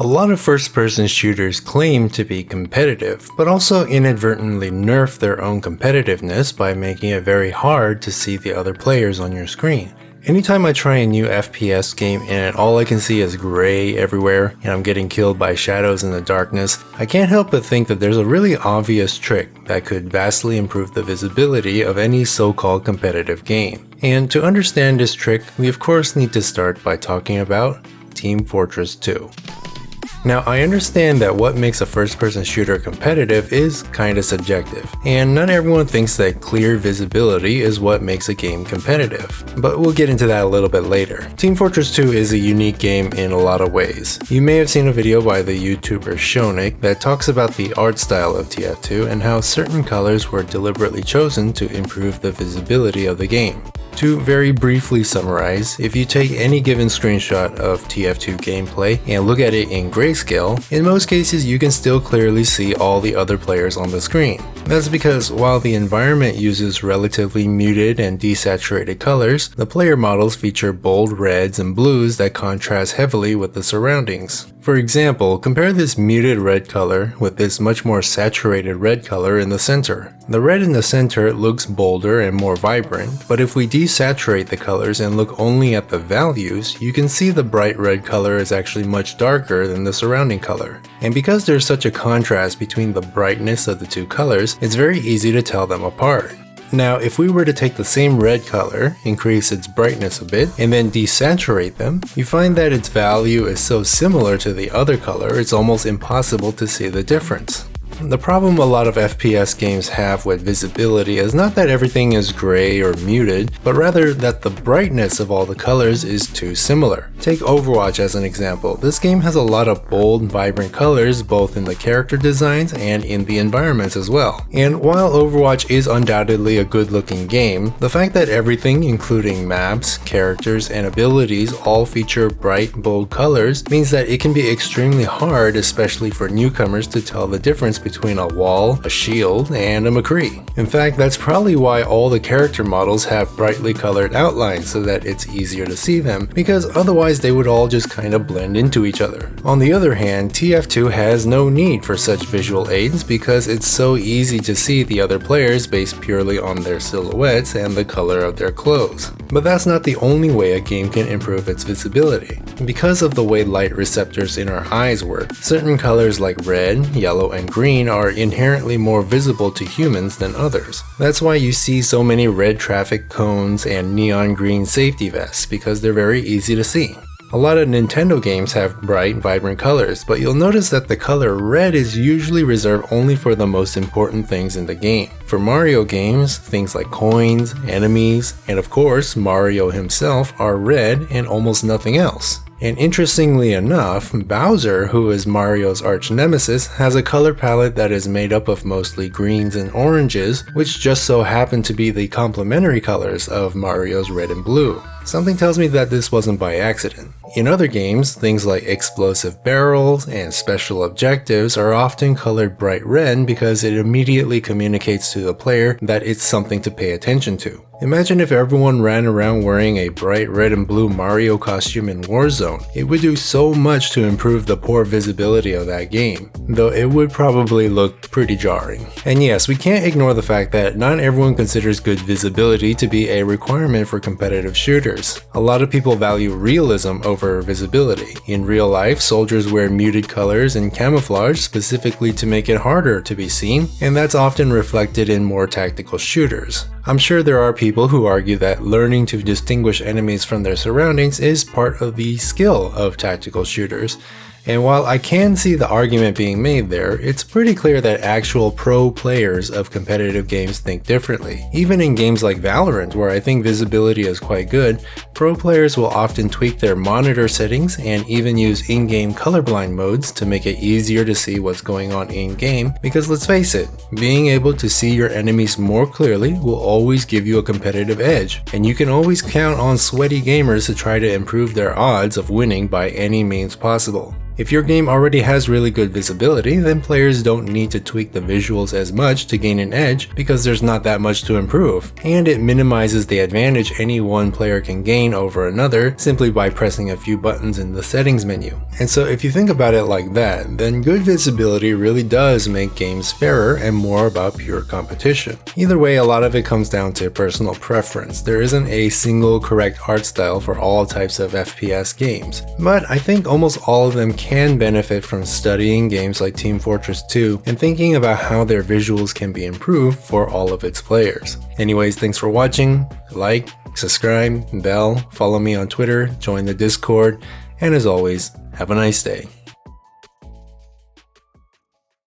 A lot of first-person shooters claim to be competitive, but also inadvertently nerf their own competitiveness by making it very hard to see the other players on your screen. Anytime I try a new FPS game and all I can see is gray everywhere and I'm getting killed by shadows in the darkness, I can't help but think that there's a really obvious trick that could vastly improve the visibility of any so-called competitive game. And to understand this trick, we of course need to start by talking about Team Fortress 2. Now, I understand that what makes a first-person shooter competitive is kinda subjective, and not everyone thinks that clear visibility is what makes a game competitive, but we'll get into that a little bit later. Team Fortress 2 is a unique game in a lot of ways. You may have seen a video by the YouTuber Shonik that talks about the art style of TF2 and how certain colors were deliberately chosen to improve the visibility of the game. To very briefly summarize, if you take any given screenshot of TF2 gameplay and look at it in grayscale, in most cases you can still clearly see all the other players on the screen. That's because while the environment uses relatively muted and desaturated colors, the player models feature bold reds and blues that contrast heavily with the surroundings. For example, compare this muted red color with this much more saturated red color in the center. The red in the center looks bolder and more vibrant, but if we desaturate the colors and look only at the values, you can see the bright red color is actually much darker than the surrounding color. And because there's such a contrast between the brightness of the two colors, it's very easy to tell them apart. Now, if we were to take the same red color, increase its brightness a bit, and then desaturate them, you find that its value is so similar to the other color it's almost impossible to see the difference. The problem a lot of FPS games have with visibility is not that everything is gray or muted, but rather that the brightness of all the colors is too similar. Take Overwatch as an example. This game has a lot of bold, vibrant colors both in the character designs and in the environments as well. And while Overwatch is undoubtedly a good-looking game, the fact that everything, including maps, characters, and abilities, all feature bright, bold colors means that it can be extremely hard, especially for newcomers, to tell the difference between a wall, a shield, and a McCree. In fact, that's probably why all the character models have brightly colored outlines so that it's easier to see them, because otherwise they would all just kind of blend into each other. On the other hand, TF2 has no need for such visual aids because it's so easy to see the other players based purely on their silhouettes and the color of their clothes. But that's not the only way a game can improve its visibility. Because of the way light receptors in our eyes work, certain colors like red, yellow, and green are inherently more visible to humans than others. That's why you see so many red traffic cones and neon green safety vests, because they're very easy to see. A lot of Nintendo games have bright, vibrant colors, but you'll notice that the color red is usually reserved only for the most important things in the game. For Mario games, things like coins, enemies, and of course Mario himself are red and almost nothing else. And interestingly enough, Bowser, who is Mario's arch nemesis, has a color palette that is made up of mostly greens and oranges, which just so happen to be the complementary colors of Mario's red and blue. Something tells me that this wasn't by accident. In other games, things like explosive barrels and special objectives are often colored bright red because it immediately communicates to the player that it's something to pay attention to. Imagine if everyone ran around wearing a bright red and blue Mario costume in Warzone. It would do so much to improve the poor visibility of that game, though it would probably look pretty jarring. And yes, we can't ignore the fact that not everyone considers good visibility to be a requirement for competitive shooters. A lot of people value realism over visibility. In real life, soldiers wear muted colors and camouflage specifically to make it harder to be seen, and that's often reflected in more tactical shooters. I'm sure there are people who argue that learning to distinguish enemies from their surroundings is part of the skill of tactical shooters. And while I can see the argument being made there, it's pretty clear that actual pro players of competitive games think differently. Even in games like Valorant, where I think visibility is quite good, pro players will often tweak their monitor settings and even use in-game colorblind modes to make it easier to see what's going on in-game, because let's face it, being able to see your enemies more clearly will always give you a competitive edge, and you can always count on sweaty gamers to try to improve their odds of winning by any means possible. If your game already has really good visibility, then players don't need to tweak the visuals as much to gain an edge because there's not that much to improve, and it minimizes the advantage any one player can gain over another simply by pressing a few buttons in the settings menu. And so if you think about it like that, then good visibility really does make games fairer and more about pure competition. Either way, a lot of it comes down to personal preference. There isn't a single correct art style for all types of FPS games, but I think almost all of them can benefit from studying games like Team Fortress 2 and thinking about how their visuals can be improved for all of its players. Anyways, thanks for watching. Like, subscribe, bell, follow me on Twitter, join the Discord, and as always, have a nice day.